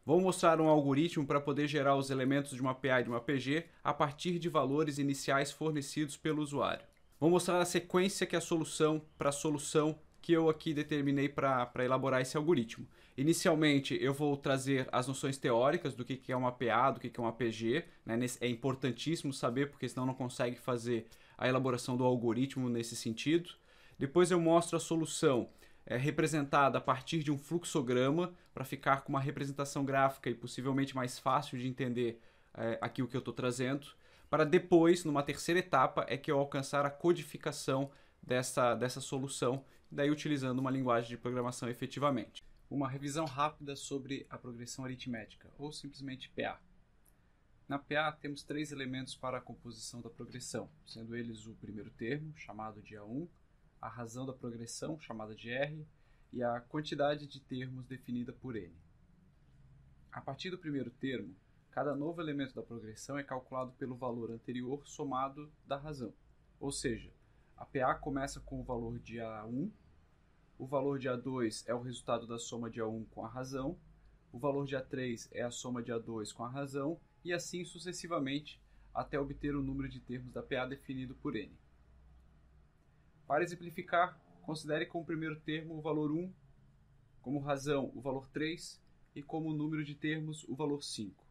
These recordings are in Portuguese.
Vou mostrar um algoritmo para poder gerar os elementos de uma PA e de uma PG a partir de valores iniciais fornecidos pelo usuário. Vou mostrar a sequência que é a solução para a solução que eu aqui determinei para elaborar esse algoritmo. Inicialmente, eu vou trazer as noções teóricas do que é uma PA, do que é uma PG. Né? É importantíssimo saber, porque senão não consegue fazer a elaboração do algoritmo nesse sentido. Depois eu mostro a solução representada a partir de um fluxograma, para ficar com uma representação gráfica e possivelmente mais fácil de entender aqui o que eu estou trazendo, para depois, numa terceira etapa, é que eu alcançar a codificação dessa solução, daí utilizando uma linguagem de programação efetivamente. Uma revisão rápida sobre a progressão aritmética, ou simplesmente PA. Na PA temos três elementos para a composição da progressão, sendo eles o primeiro termo, chamado de A1, a razão da progressão, chamada de R, e a quantidade de termos definida por N. A partir do primeiro termo, cada novo elemento da progressão é calculado pelo valor anterior somado da razão. Ou seja, a PA começa com o valor de A1, o valor de A2 é o resultado da soma de A1 com a razão, o valor de A3 é a soma de A2 com a razão, e assim sucessivamente, até obter o número de termos da PA definido por N. Para exemplificar, considere como primeiro termo o valor 1, como razão o valor 3 e como número de termos o valor 5.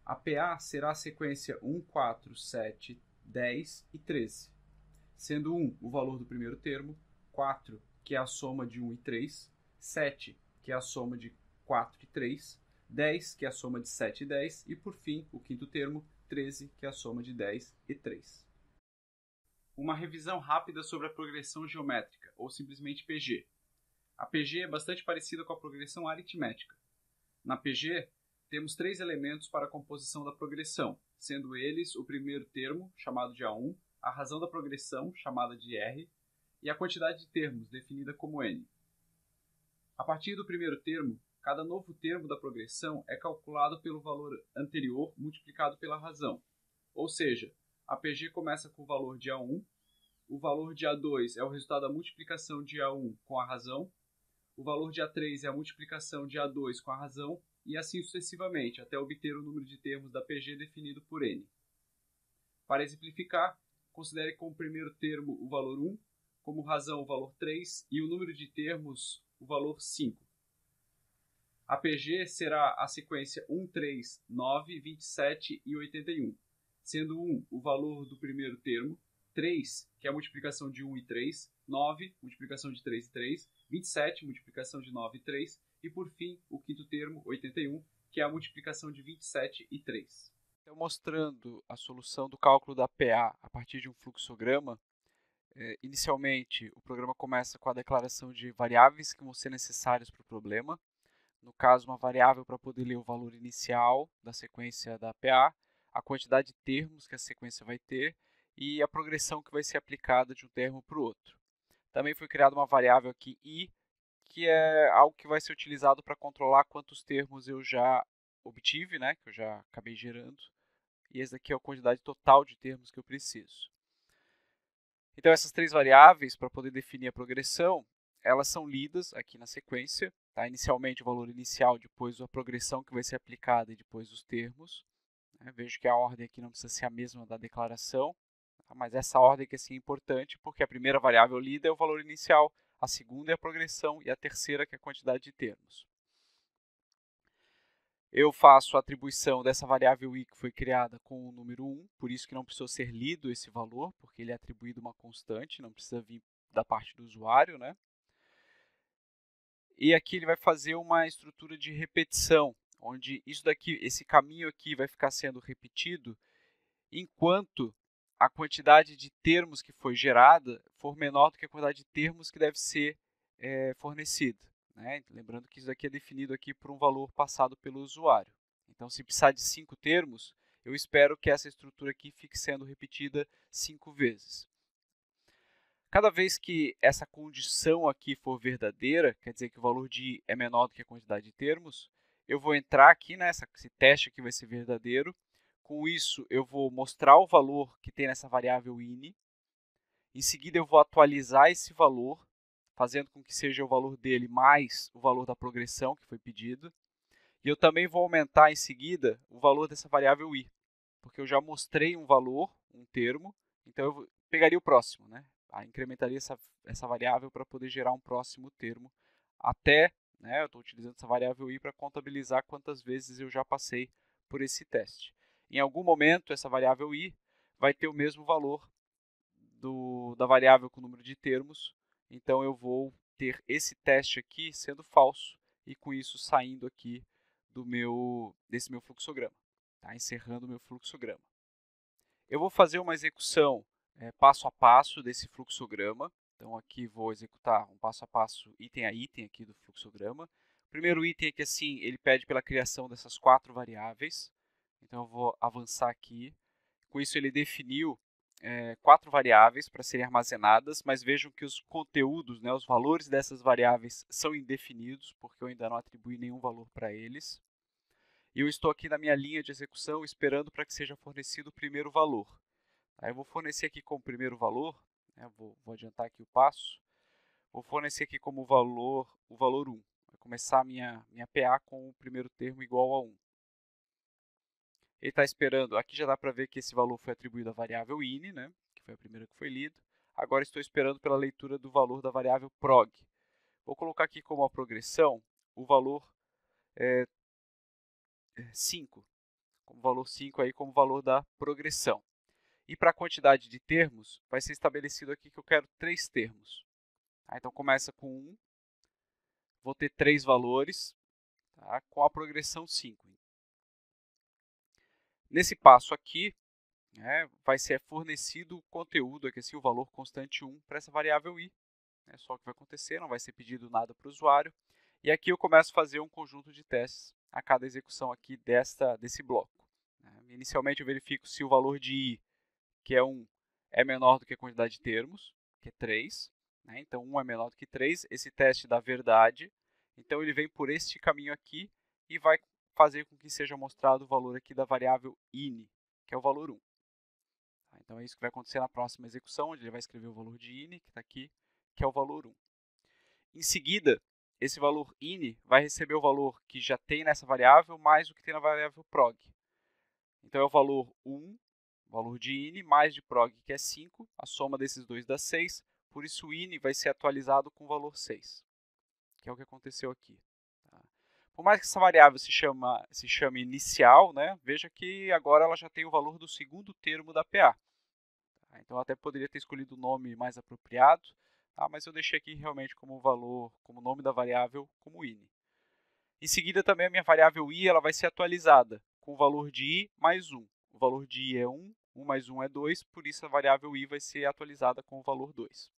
A PA será a sequência 1, 4, 7, 10 e 13, sendo 1 o valor do primeiro termo, 4 que é a soma de 1 e 3, 7 que é a soma de 4 e 3, 10 que é a soma de 7 e 10 e por fim o quinto termo, 13 que é a soma de 10 e 3. Uma revisão rápida sobre a progressão geométrica, ou simplesmente PG. A PG é bastante parecida com a progressão aritmética. Na PG, temos três elementos para a composição da progressão, sendo eles o primeiro termo, chamado de A1, a razão da progressão, chamada de R, e a quantidade de termos, definida como N. A partir do primeiro termo, cada novo termo da progressão é calculado pelo valor anterior multiplicado pela razão, ou seja, a PG começa com o valor de A1, o valor de A2 é o resultado da multiplicação de A1 com a razão, o valor de A3 é a multiplicação de A2 com a razão, e assim sucessivamente, até obter o número de termos da PG definido por N. Para exemplificar, considere como primeiro termo o valor 1, como razão o valor 3 e o número de termos o valor 5. A PG será a sequência 1, 3, 9, 27 e 81, sendo 1 o valor do primeiro termo, 3, que é a multiplicação de 1 e 3, 9, multiplicação de 3 e 3, 27, multiplicação de 9 e 3, e por fim, o quinto termo, 81, que é a multiplicação de 27 e 3. Então, mostrando a solução do cálculo da PA a partir de um fluxograma, inicialmente o programa começa com a declaração de variáveis que vão ser necessárias para o problema. No caso, uma variável para poder ler o valor inicial da sequência da PA, a quantidade de termos que a sequência vai ter e a progressão que vai ser aplicada de um termo para o outro. Também foi criada uma variável aqui i, que é algo que vai ser utilizado para controlar quantos termos eu já obtive, né, que eu já acabei gerando, e essa aqui é a quantidade total de termos que eu preciso. Então, essas três variáveis, para poder definir a progressão, elas são lidas aqui na sequência. Tá? Inicialmente o valor inicial, depois a progressão que vai ser aplicada e depois os termos. Vejo que a ordem aqui não precisa ser a mesma da declaração, tá? Mas essa ordem aqui é importante porque a primeira variável lida é o valor inicial, a segunda é a progressão e a terceira que é a quantidade de termos. Eu faço a atribuição dessa variável i que foi criada com o número 1, por isso que não precisou ser lido esse valor, porque ele é atribuído uma constante, não precisa vir da parte do usuário, né? E aqui ele vai fazer uma estrutura de repetição, onde isso daqui, esse caminho aqui vai ficar sendo repetido enquanto a quantidade de termos que foi gerada for menor do que a quantidade de termos que deve ser fornecida. Né? Lembrando que isso daqui é definido aqui por um valor passado pelo usuário. Então, se precisar de 5 termos, eu espero que essa estrutura aqui fique sendo repetida 5 vezes. Cada vez que essa condição aqui for verdadeira, quer dizer que o valor de i é menor do que a quantidade de termos, eu vou entrar aqui, né, esse teste aqui vai ser verdadeiro. Com isso, eu vou mostrar o valor que tem nessa variável ini. Em seguida, eu vou atualizar esse valor, fazendo com que seja o valor dele mais o valor da progressão que foi pedido. E eu também vou aumentar em seguida o valor dessa variável i, porque eu já mostrei um valor, um termo, então eu pegaria o próximo, né? Incrementaria essa variável para poder gerar um próximo termo até, né, eu estou utilizando essa variável i para contabilizar quantas vezes eu já passei por esse teste. Em algum momento, essa variável i vai ter o mesmo valor da variável com o número de termos, então eu vou ter esse teste aqui sendo falso e com isso saindo aqui desse meu fluxograma, tá? Encerrando o meu fluxograma. Eu vou fazer uma execução passo a passo desse fluxograma. Então aqui vou executar um passo a passo, item a item aqui do fluxograma. O primeiro item aqui, assim, ele pede pela criação dessas 4 variáveis. Então eu vou avançar aqui. Com isso ele definiu 4 variáveis para serem armazenadas, mas vejam que os conteúdos, né, os valores dessas variáveis são indefinidos, porque eu ainda não atribuí nenhum valor para eles. E eu estou aqui na minha linha de execução esperando para que seja fornecido o primeiro valor. Aí eu vou fornecer aqui como primeiro valor, né, vou adiantar aqui o passo, vou fornecer aqui como valor o valor 1. Vai começar a minha PA com o primeiro termo igual a 1. Ele está esperando, aqui já dá para ver que esse valor foi atribuído à variável in, né, que foi a primeira que foi lida. Agora estou esperando pela leitura do valor da variável prog. Vou colocar aqui como a progressão o valor 5, como valor 5 aí como valor da progressão. E para a quantidade de termos, vai ser estabelecido aqui que eu quero 3 termos. Então começa com 1, vou ter 3 valores, tá, com a progressão 5. Nesse passo aqui, né, vai ser fornecido o conteúdo, aqui, assim, o valor constante 1 para essa variável i. É só o que vai acontecer, não vai ser pedido nada para o usuário. E aqui eu começo a fazer um conjunto de testes a cada execução aqui desse bloco. Inicialmente eu verifico se o valor de i, que é 1, é menor do que a quantidade de termos, que é 3. Né? Então, 1 é menor do que 3. Esse teste dá verdade. Então, ele vem por este caminho aqui e vai fazer com que seja mostrado o valor aqui da variável in, que é o valor 1. Então, é isso que vai acontecer na próxima execução, onde ele vai escrever o valor de in, que está aqui, que é o valor 1. Em seguida, esse valor in vai receber o valor que já tem nessa variável, mais o que tem na variável prog. Então, é o valor 1, valor de in, mais de prog, que é 5. A soma desses dois dá 6. Por isso, o in vai ser atualizado com o valor 6, que é o que aconteceu aqui. Tá? Por mais que essa variável se chame inicial, né, veja que agora ela já tem o valor do segundo termo da PA. Tá? Então, eu até poderia ter escolhido o nome mais apropriado, tá? Mas eu deixei aqui realmente como valor, como nome da variável, como in. Em seguida, também a minha variável i ela vai ser atualizada com o valor de i mais 1. O valor de i é 1, 1 mais 1 é 2, por isso a variável i vai ser atualizada com o valor 2.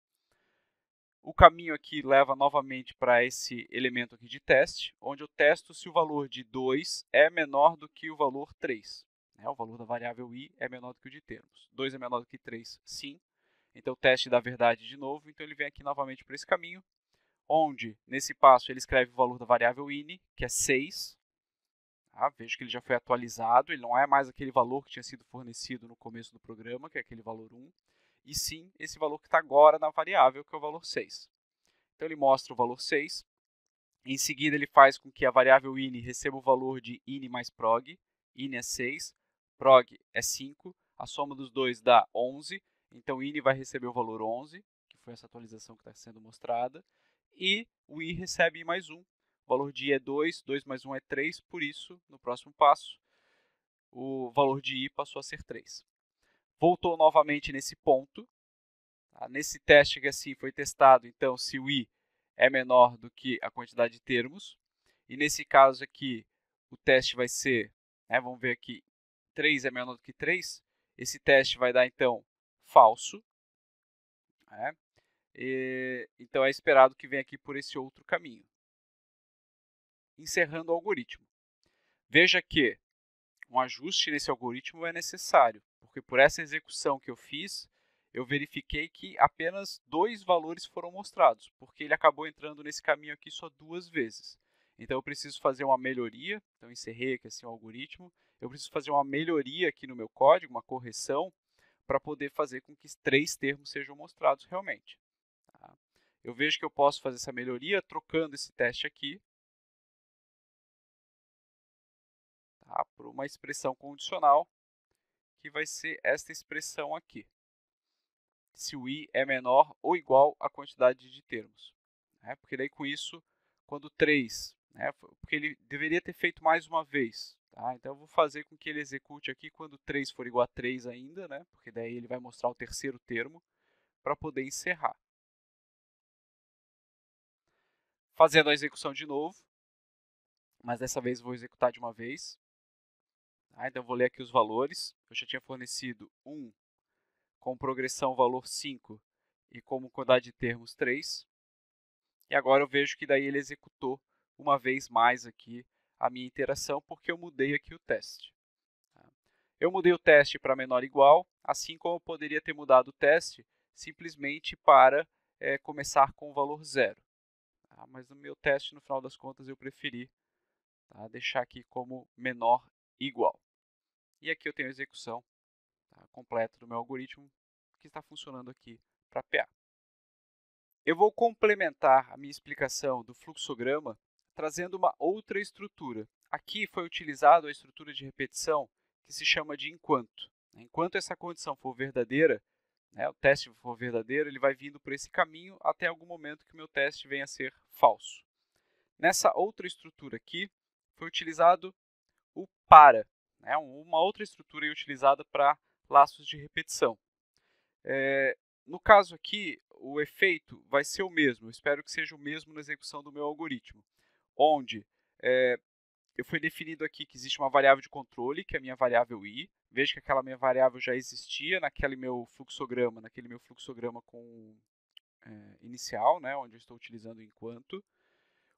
O caminho aqui leva novamente para esse elemento aqui de teste, onde eu testo se o valor de 2 é menor do que o valor 3. O valor da variável i é menor do que o de termos. 2 é menor do que 3, sim. Então o teste dá verdade de novo, então ele vem aqui novamente para esse caminho, onde, nesse passo, ele escreve o valor da variável in, que é 6. Vejo que ele já foi atualizado, ele não é mais aquele valor que tinha sido fornecido no começo do programa, que é aquele valor 1, e sim esse valor que está agora na variável, que é o valor 6. Então ele mostra o valor 6, em seguida ele faz com que a variável in receba o valor de in mais prog, in é 6, prog é 5, a soma dos dois dá 11, então in vai receber o valor 11, que foi essa atualização que está sendo mostrada, e o i recebe i mais 1. O valor de i é 2, 2 mais 1 é 3, por isso, no próximo passo, o valor de i passou a ser 3. Voltou novamente nesse ponto. Tá? Nesse teste que assim foi testado, então, se o i é menor do que a quantidade de termos. E nesse caso aqui, o teste vai ser, vamos ver aqui, 3 é menor do que 3. Esse teste vai dar, então, falso. Então, é esperado que venha aqui por esse outro caminho. Encerrando o algoritmo. Veja que um ajuste nesse algoritmo é necessário, porque por essa execução que eu fiz, eu verifiquei que apenas 2 valores foram mostrados, porque ele acabou entrando nesse caminho aqui só 2 vezes. Então, eu preciso fazer uma melhoria, então encerrei aqui assim, o algoritmo, eu preciso fazer uma melhoria aqui no meu código, uma correção, para poder fazer com que 3 termos sejam mostrados realmente. Tá? Eu vejo que eu posso fazer essa melhoria trocando esse teste aqui, tá? Por uma expressão condicional, que vai ser esta expressão aqui. Se o i é menor ou igual à quantidade de termos. Né? Porque daí com isso, quando 3, né? Porque ele deveria ter feito mais uma vez. Tá? Então eu vou fazer com que ele execute aqui quando 3 for igual a 3 ainda, né? Porque daí ele vai mostrar o terceiro termo para poder encerrar. Fazendo a execução de novo, mas dessa vez eu vou executar de uma vez. Tá? Então eu vou ler aqui os valores. Eu já tinha fornecido 1 com progressão valor 5 e como quantidade de termos 3. E agora eu vejo que daí ele executou uma vez mais aqui a minha interação, porque eu mudei aqui o teste. Eu mudei o teste para menor ou igual, assim como eu poderia ter mudado o teste simplesmente para começar com o valor 0. Tá? Mas no meu teste, no final das contas, eu preferi deixar aqui como menor ou igual. E aqui eu tenho a execução completa do meu algoritmo, que está funcionando aqui para PA. Eu vou complementar a minha explicação do fluxograma trazendo uma outra estrutura. Aqui foi utilizado a estrutura de repetição que se chama de enquanto. Enquanto essa condição for verdadeira, o teste for verdadeiro, ele vai vindo por esse caminho até algum momento que o meu teste venha a ser falso. Nessa outra estrutura aqui, foi utilizado o para, uma outra estrutura utilizada para laços de repetição. No caso aqui, o efeito vai ser o mesmo. Eu espero que seja o mesmo na execução do meu algoritmo, onde eu fui definido aqui que existe uma variável de controle, que é a minha variável i. Veja que aquela minha variável já existia naquele meu fluxograma com inicial, onde eu estou utilizando o enquanto.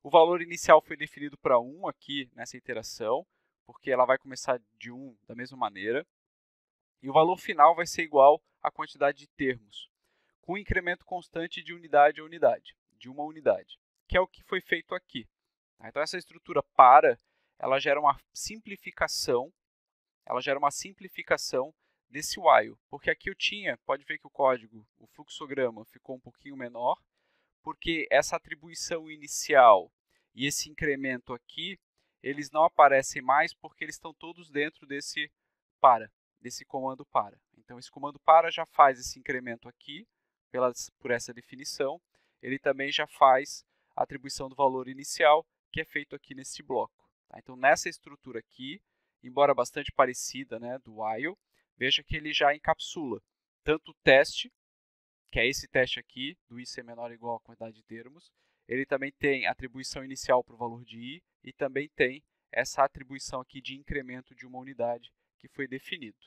O valor inicial foi definido para 1 aqui nessa iteração, porque ela vai começar de 1 da mesma maneira. E o valor final vai ser igual à quantidade de termos, com incremento constante de unidade a unidade, de uma unidade, que é o que foi feito aqui. Então essa estrutura para, ela gera uma simplificação desse while, porque aqui eu tinha, pode ver que o código, o fluxograma ficou um pouquinho menor, porque essa atribuição inicial e esse incremento aqui, eles não aparecem mais porque eles estão todos dentro desse comando para. Então esse comando para já faz esse incremento aqui, por essa definição, ele também já faz a atribuição do valor inicial, que é feito aqui nesse bloco. Então nessa estrutura aqui, embora bastante parecida do while, veja que ele já encapsula tanto o teste, que é esse teste aqui, do i ser menor ou igual à quantidade de termos, ele também tem atribuição inicial para o valor de i e também tem essa atribuição aqui de incremento de uma unidade que foi definido.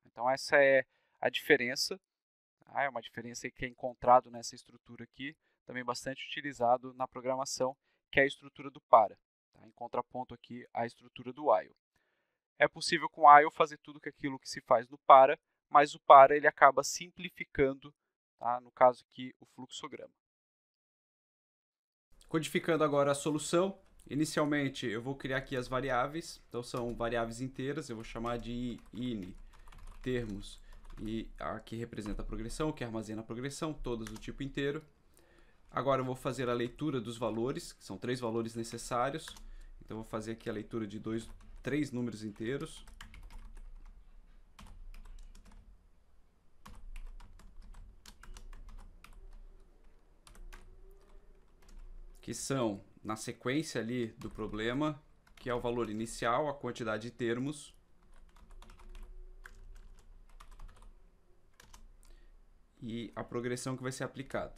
Então essa é a diferença, é uma diferença que é encontrado nessa estrutura aqui, também bastante utilizado na programação, que é a estrutura do para, em contraponto aqui à estrutura do while. É possível com o while fazer tudo aquilo que se faz no para, mas o para ele acaba simplificando, no caso aqui, o fluxograma. Codificando agora a solução, inicialmente eu vou criar aqui as variáveis, então são variáveis inteiras, eu vou chamar de in termos e a que representa a progressão, que armazena a progressão, todas do tipo inteiro. Agora eu vou fazer a leitura dos valores, que são 3 valores necessários, então eu vou fazer aqui a leitura de 3 números inteiros. Que são na sequência ali do problema, que é o valor inicial, a quantidade de termos, e a progressão que vai ser aplicada.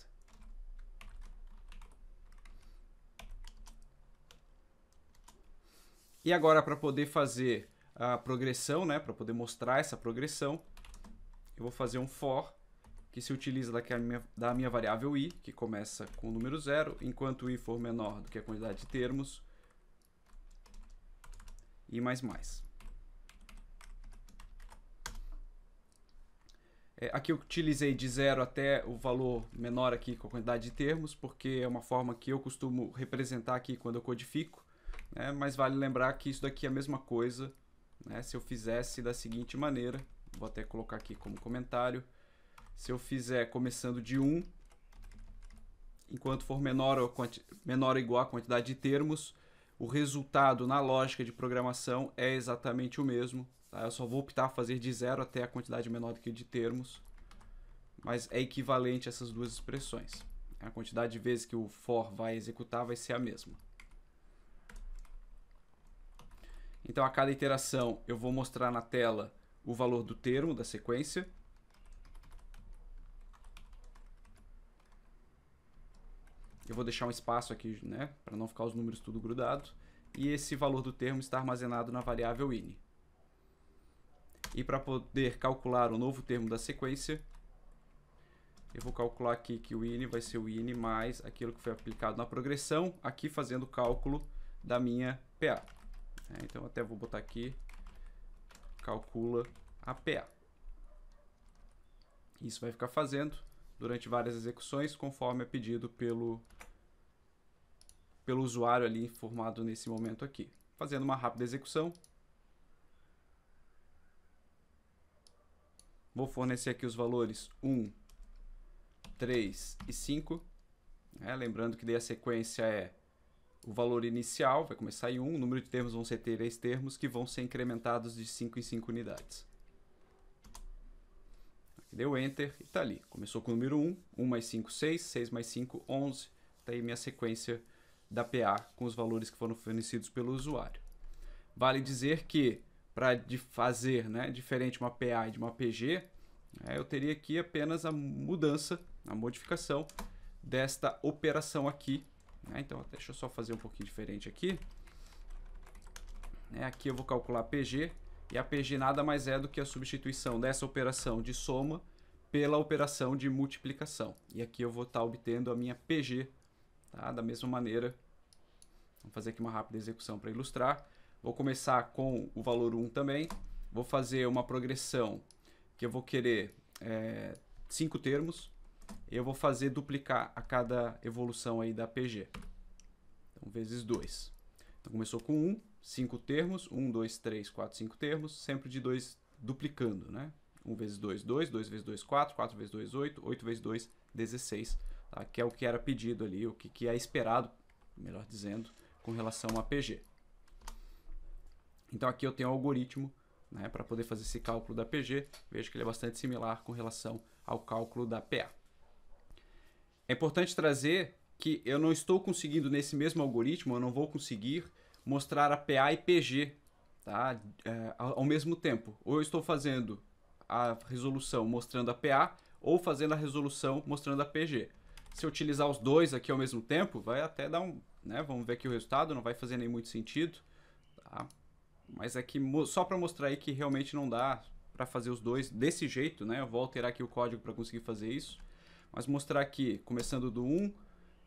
E agora, para poder fazer a progressão, para poder mostrar essa progressão, eu vou fazer um for, que se utiliza da minha variável i, que começa com o número 0, enquanto i for menor do que a quantidade de termos, e mais. Aqui eu utilizei de 0 até o valor menor aqui com a quantidade de termos, porque é uma forma que eu costumo representar aqui quando eu codifico, mas vale lembrar que isso daqui é a mesma coisa, se eu fizesse da seguinte maneira, vou até colocar aqui como comentário, se eu fizer começando de 1, enquanto for menor ou igual à quantidade de termos, o resultado na lógica de programação é exatamente o mesmo. Tá? Eu só vou optar por fazer de 0 até a quantidade menor do que de termos, mas é equivalente a essas duas expressões. A quantidade de vezes que o for vai executar vai ser a mesma. Então, a cada iteração, eu vou mostrar na tela o valor do termo da sequência. Eu vou deixar um espaço aqui, né, para não ficar os números tudo grudado. E esse valor do termo está armazenado na variável ini. E para poder calcular o novo termo da sequência, eu vou calcular aqui que o ini vai ser o ini mais aquilo que foi aplicado na progressão, aqui fazendo o cálculo da minha PA. Então, até vou botar aqui, calcula a PA. Isso vai ficar fazendo durante várias execuções, conforme é pedido pelo usuário ali informado nesse momento aqui. Fazendo uma rápida execução. Vou fornecer aqui os valores 1, 3 e 5. Lembrando que daí a sequência é o valor inicial, vai começar em 1, o número de termos vão ser 3 termos, que vão ser incrementados de 5 em 5 unidades. Aqui deu Enter e está ali. Começou com o número 1, 1 mais 5, 6, 6 mais 5, 11. Está aí minha sequência da PA com os valores que foram fornecidos pelo usuário. Vale dizer que, para fazer, né, diferente uma PA e de uma PG, eu teria aqui apenas a mudança, a modificação desta operação aqui. Então, deixa eu só fazer um pouquinho diferente aqui. Aqui eu vou calcular a PG, e a PG nada mais é do que a substituição dessa operação de soma pela operação de multiplicação. E aqui eu vou estar obtendo a minha PG, tá? Da mesma maneira. Vamos fazer aqui uma rápida execução para ilustrar. Vou começar com o valor 1 também. Vou fazer uma progressão que eu vou querer 5 termos. Eu vou fazer duplicar a cada evolução aí da PG. Então, vezes 2. Então, começou com 1, 5 termos. 1, 2, 3, 4, 5 termos. Sempre de 2 duplicando, né? 1 vezes 2, 2. 2 vezes 2, 4. 4 vezes 2, 8. 8 vezes 2, 16. Tá? Que é o que era pedido ali, o que é esperado, melhor dizendo, com relação a PG. Então, aqui eu tenho um algoritmo, né, para poder fazer esse cálculo da PG. Vejo que ele é bastante similar com relação ao cálculo da PA. É importante trazer que eu não estou conseguindo, nesse mesmo algoritmo, eu não vou conseguir mostrar a PA e PG, tá? Ao mesmo tempo. Ou eu estou fazendo a resolução mostrando a PA, ou fazendo a resolução mostrando a PG. Se eu utilizar os dois aqui ao mesmo tempo, vai até dar um... né? Vamos ver aqui o resultado, não vai fazer nem muito sentido. Tá? Mas aqui, só para mostrar aí que realmente não dá para fazer os dois desse jeito, né? Eu vou alterar aqui o código para conseguir fazer isso. Mas mostrar aqui, começando do 1,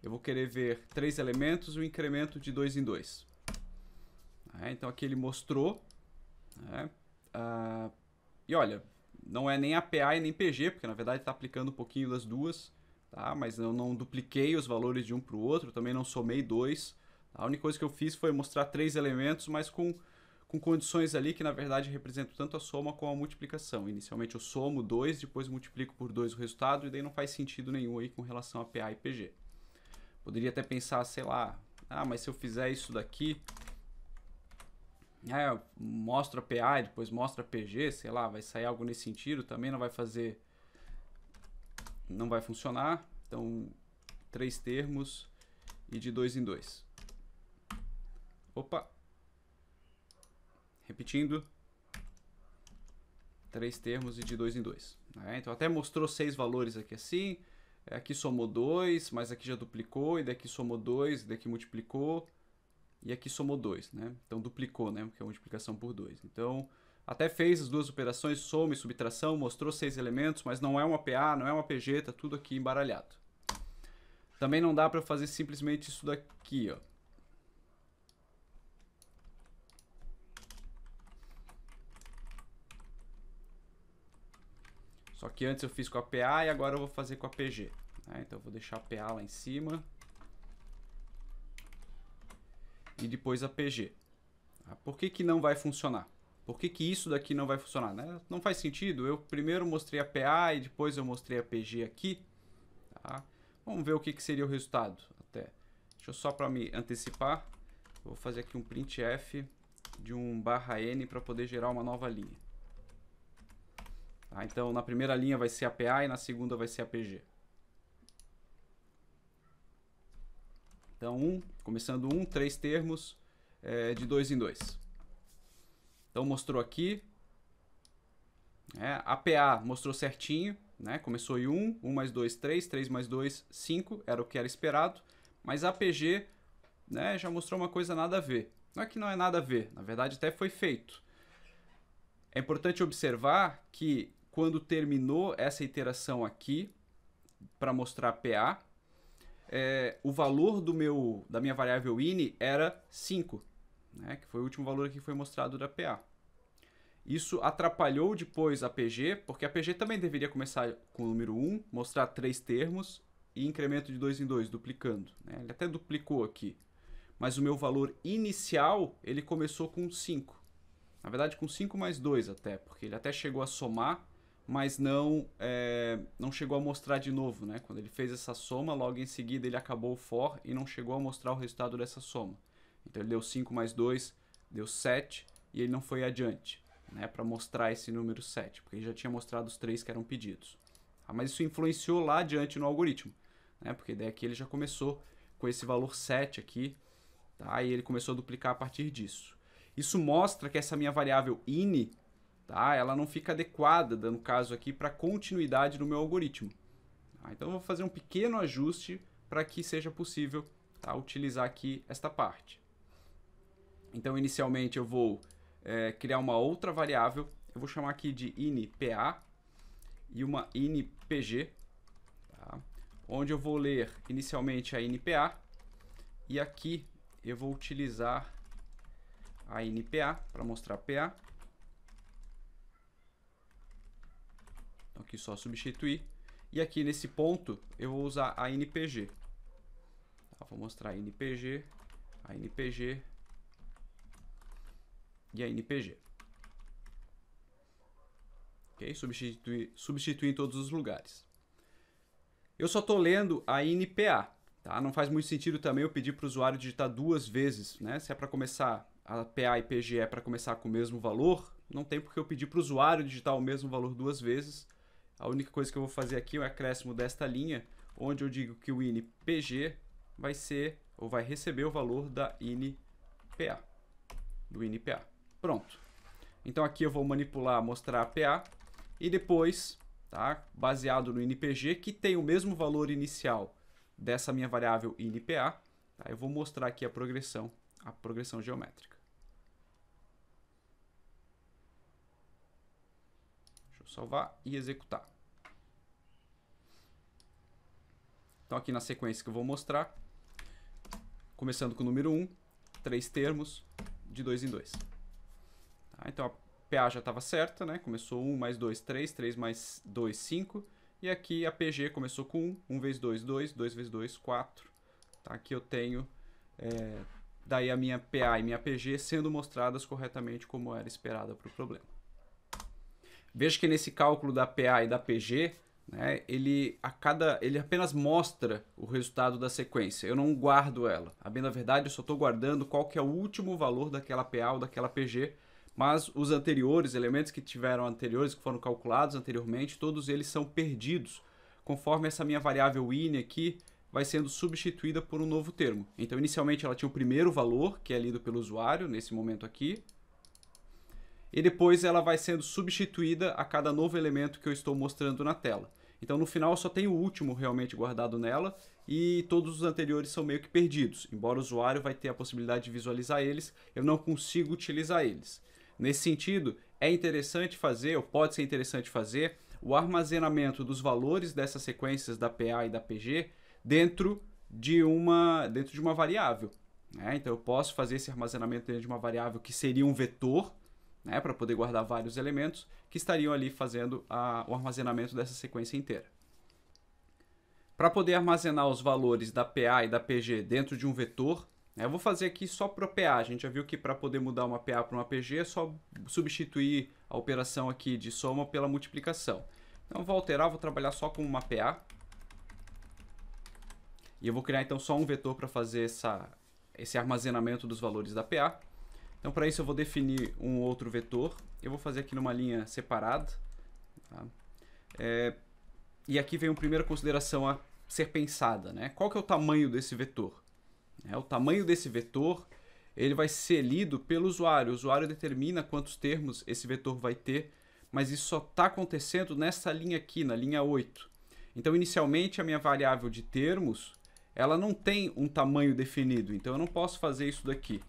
eu vou querer ver 3 elementos e o incremento de 2 em 2. Então aqui ele mostrou. Né? E olha, não é nem a PA e nem PG, porque na verdade está aplicando um pouquinho das duas. Tá? Mas eu não dupliquei os valores de um para o outro, também não somei 2. A única coisa que eu fiz foi mostrar 3 elementos, mas com condições ali que na verdade representam tanto a soma como a multiplicação. Inicialmente eu somo 2, depois multiplico por 2 o resultado, e daí não faz sentido nenhum aí com relação a PA e PG. Poderia até pensar, sei lá, mas se eu fizer isso daqui, eu mostro a PA e depois mostro a PG, sei lá, vai sair algo nesse sentido, também não vai fazer, não vai funcionar. Então, 3 termos e de 2 em 2. Opa! Repetindo, 3 termos e de 2 em 2. Né? Então até mostrou 6 valores aqui assim, aqui somou 2, mas aqui já duplicou, e daqui somou 2, e daqui multiplicou, e aqui somou 2. Né? Então duplicou, né? Porque é multiplicação por 2. Então até fez as duas operações, soma e subtração, mostrou 6 elementos, mas não é uma PA, não é uma PG, está tudo aqui embaralhado. Também não dá para fazer simplesmente isso daqui, ó. Só que antes eu fiz com a PA e agora eu vou fazer com a PG. Então eu vou deixar a PA lá em cima. E depois a PG. Por que não vai funcionar? Por que isso daqui não vai funcionar? Não faz sentido. Eu primeiro mostrei a PA e depois eu mostrei a PG aqui. Tá? Vamos ver o que seria o resultado. Deixa eu só para me antecipar. Vou fazer aqui um printf de um /n para poder gerar uma nova linha. Tá, então, na primeira linha vai ser a PA e na segunda vai ser a PG. Então, começando 3 termos de 2 em 2. Então, mostrou aqui. A PA mostrou certinho, né? Começou em 1 mais 2, 3, 3 mais 2, 5, era o que era esperado. Mas a PG, né, já mostrou uma coisa nada a ver. Não é que não é nada a ver, na verdade até foi feito. É importante observar que quando terminou essa iteração aqui, para mostrar PA, o valor da minha variável ini era 5, né, que foi o último valor que foi mostrado da PA. Isso atrapalhou depois a PG, porque a PG também deveria começar com o número 1, mostrar 3 termos e incremento de 2 em 2, duplicando, né? Ele até duplicou aqui. Mas o meu valor inicial, ele começou com 5. Na verdade, com 5 mais 2 até, porque ele até chegou a somar, mas não chegou a mostrar de novo, né? Quando ele fez essa soma, logo em seguida ele acabou o for e não chegou a mostrar o resultado dessa soma. Então ele deu 5 mais 2, deu 7, e ele não foi adiante, né, para mostrar esse número 7, porque ele já tinha mostrado os 3 que eram pedidos. Mas isso influenciou lá adiante no algoritmo, né, porque daí aqui ele já começou com esse valor 7 aqui, tá, e ele começou a duplicar a partir disso. Isso mostra que essa minha variável ini, tá, ela não fica adequada, dando caso aqui, para continuidade no meu algoritmo. Tá, então eu vou fazer um pequeno ajuste para que seja possível, tá, utilizar aqui esta parte. Então inicialmente eu vou criar uma outra variável, eu vou chamar aqui de ini_pa e uma ini_pg, tá? Onde eu vou ler inicialmente a ini_pa e aqui eu vou utilizar a ini_pa para mostrar PA. Então aqui só substituir. E aqui nesse ponto eu vou usar a ini_pg. Tá? Vou mostrar a ini_pg e a ini_pg. Ok? Substituir em todos os lugares. Eu só estou lendo a ini_pa. Tá? Não faz muito sentido também eu pedir para o usuário digitar 2 vezes, né? Se é para começar, a PA e PG é para começar com o mesmo valor, não tem porque eu pedir para o usuário digitar o mesmo valor 2 vezes. A única coisa que eu vou fazer aqui é o acréscimo desta linha, onde eu digo que o ini_pg vai ser, ou vai receber o valor da ini_pa, do ini_pa. Pronto. Então aqui eu vou manipular, mostrar a PA e depois, tá, baseado no ini_pg, que tem o mesmo valor inicial dessa minha variável ini_pa, tá, eu vou mostrar aqui a progressão geométrica. Deixa eu salvar e executar. Então aqui na sequência que eu vou mostrar, começando com o número 1, 3 termos de 2 em 2. Então a PA já estava certa, né? Começou 1 mais 2, 3, 3 mais 2, 5. E aqui a PG começou com 1, 1 vezes 2, 2, 2 vezes 2, 4. Tá? Aqui eu tenho daí a minha PA e minha PG sendo mostradas corretamente como era esperada para o problema. Veja que nesse cálculo da PA e da PG, né, ele apenas mostra o resultado da sequência. Eu não guardo ela. A bem da verdade, eu só estou guardando qual que é o último valor daquela PA ou daquela PG, mas os anteriores, elementos que tiveram anteriores, que foram calculados anteriormente, todos eles são perdidos, conforme essa minha variável ini aqui vai sendo substituída por um novo termo. Então, inicialmente ela tinha o primeiro valor, que é lido pelo usuário, nesse momento aqui, e depois ela vai sendo substituída a cada novo elemento que eu estou mostrando na tela. Então, no final, eu só tenho o último realmente guardado nela, e todos os anteriores são meio que perdidos. Embora o usuário vai ter a possibilidade de visualizar eles, eu não consigo utilizar eles. Nesse sentido, é interessante fazer, ou pode ser interessante fazer, o armazenamento dos valores dessas sequências da PA e da PG dentro de uma variável, né? Então eu posso fazer esse armazenamento dentro de uma variável que seria um vetor, né, para poder guardar vários elementos que estariam ali fazendo o armazenamento dessa sequência inteira. Para poder armazenar os valores da PA e da PG dentro de um vetor, eu vou fazer aqui só para a PA. A gente já viu que para poder mudar uma PA para uma PG é só substituir a operação aqui de soma pela multiplicação. Então eu vou alterar, vou trabalhar só com uma PA. E eu vou criar então só um vetor para fazer esse armazenamento dos valores da PA. Então, para isso eu vou definir um outro vetor. Eu vou fazer aqui numa linha separada. Tá? E aqui vem uma primeira consideração a ser pensada, né? Qual que é o tamanho desse vetor? O tamanho desse vetor ele vai ser lido pelo usuário. O usuário determina quantos termos esse vetor vai ter, mas isso só está acontecendo nessa linha aqui, na linha 8. Então, inicialmente, a minha variável de termos ela não tem um tamanho definido, então eu não posso fazer isso daqui.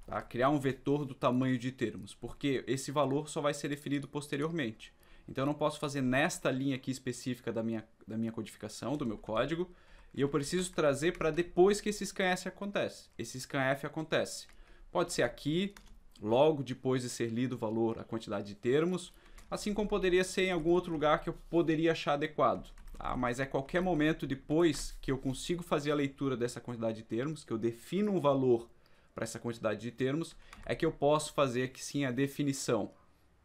Tá? Criar um vetor do tamanho de termos, porque esse valor só vai ser definido posteriormente. Então eu não posso fazer nesta linha aqui específica da minha codificação, do meu código, e eu preciso trazer para depois que esse scanf acontece. Esse scanf acontece. Pode ser aqui, logo depois de ser lido o valor, a quantidade de termos, assim como poderia ser em algum outro lugar que eu poderia achar adequado. Tá? Mas é qualquer momento depois que eu consigo fazer a leitura dessa quantidade de termos, que eu defino um valor para essa quantidade de termos, é que eu posso fazer aqui sim a definição.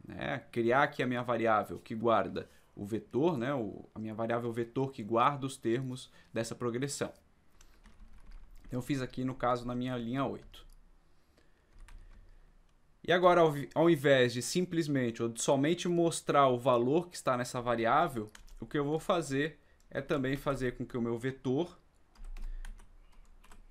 Né? Criar aqui a minha variável que guarda o vetor, né? A minha variável vetor que guarda os termos dessa progressão. Então eu fiz aqui no caso na minha linha 8. E agora ao invés de simplesmente ou de somente mostrar o valor que está nessa variável, o que eu vou fazer é também fazer com que o meu vetor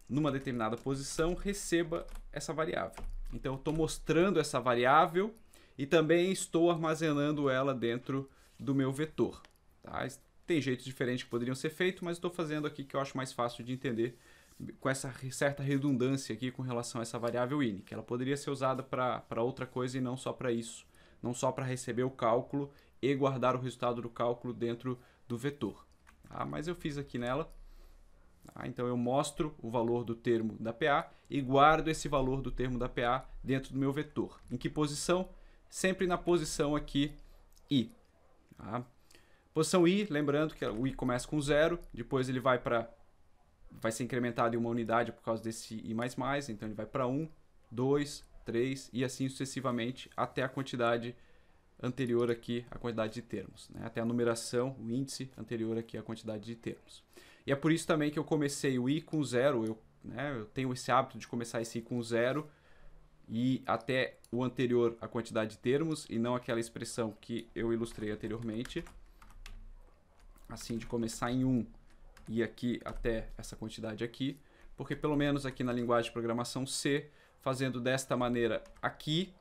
numa determinada posição receba essa variável. Então eu estou mostrando essa variável e também estou armazenando ela dentro do meu vetor. Tá? Tem jeitos diferentes que poderiam ser feitos, mas estou fazendo aqui que eu acho mais fácil de entender com essa certa redundância aqui com relação a essa variável ini, que ela poderia ser usada para outra coisa e não só para isso, não só para receber o cálculo e guardar o resultado do cálculo dentro do vetor. Tá? Mas eu fiz aqui nela. Então eu mostro o valor do termo da PA e guardo esse valor do termo da PA dentro do meu vetor. Em que posição? Sempre na posição aqui I. Tá? Posição I, lembrando que o I começa com 0, depois ele vai ser incrementado em uma unidade por causa desse I++, então ele vai para 1, 2, 3 e assim sucessivamente até a quantidade anterior aqui à quantidade de termos, né? Até a numeração, o índice anterior aqui à quantidade de termos. E é por isso também que eu comecei o I com 0, eu tenho esse hábito de começar esse I com 0 e até o anterior à quantidade de termos e não aquela expressão que eu ilustrei anteriormente. Assim, de começar em 1 e aqui até essa quantidade aqui, porque pelo menos aqui na linguagem de programação C, fazendo desta maneira aqui,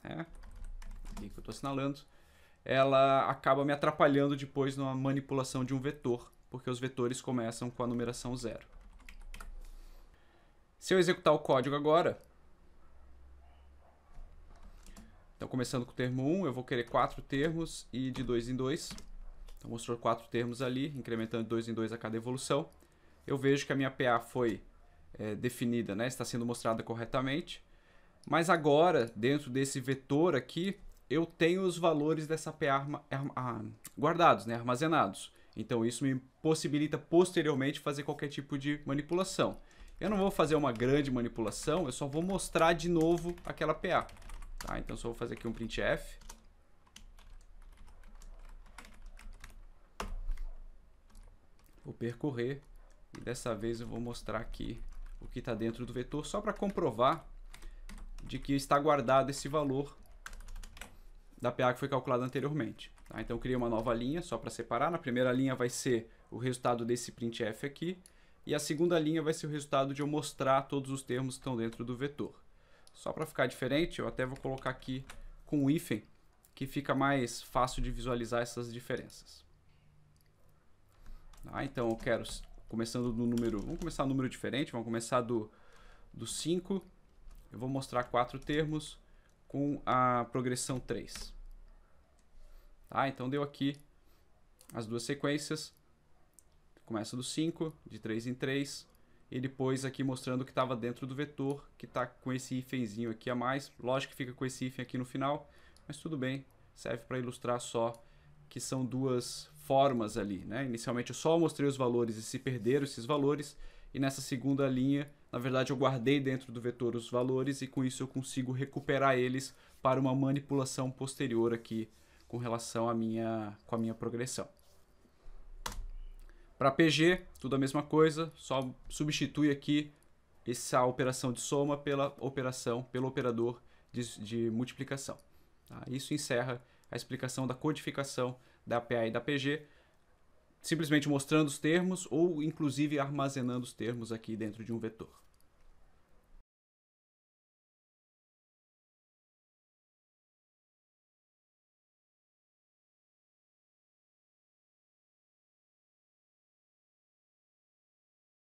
né, aqui que eu estou assinalando, ela acaba me atrapalhando depois na manipulação de um vetor, porque os vetores começam com a numeração 0. Se eu executar o código agora, então começando com o termo 1, eu vou querer 4 termos e de 2 em 2. Então mostrou 4 termos ali, incrementando de 2 em 2 a cada evolução. Eu vejo que a minha PA foi definida, né? Está sendo mostrada corretamente. Mas agora, dentro desse vetor aqui, eu tenho os valores dessa PA guardados, né? Armazenados. Então isso me possibilita posteriormente fazer qualquer tipo de manipulação. Eu não vou fazer uma grande manipulação, eu só vou mostrar de novo aquela PA. Tá? Então só vou fazer aqui um printf. Vou percorrer e dessa vez eu vou mostrar aqui o que está dentro do vetor, só para comprovar de que está guardado esse valor da PA que foi calculado anteriormente. Tá? Então eu criei uma nova linha só para separar. Na primeira linha vai ser o resultado desse printf aqui e a segunda linha vai ser o resultado de eu mostrar todos os termos que estão dentro do vetor. Só para ficar diferente, eu até vou colocar aqui com o hífen, que fica mais fácil de visualizar essas diferenças. Ah, então eu quero, começando do número, vamos começar um número diferente, vamos começar do 5, eu vou mostrar 4 termos com a progressão 3. Tá, então deu aqui as duas sequências, começa do 5, de 3 em 3, e depois aqui mostrando que estava dentro do vetor, que está com esse hífenzinho aqui a mais, lógico que fica com esse hífen aqui no final, mas tudo bem, serve para ilustrar só que são duas formas ali, né? Inicialmente eu só mostrei os valores e se perderam esses valores, e nessa segunda linha, na verdade eu guardei dentro do vetor os valores e com isso eu consigo recuperar eles para uma manipulação posterior aqui com relação à com a minha progressão. Para PG, tudo a mesma coisa, só substitui aqui essa operação de soma pelo operador de multiplicação. Tá? Isso encerra a explicação da codificação da PA e da PG, simplesmente mostrando os termos ou inclusive armazenando os termos aqui dentro de um vetor.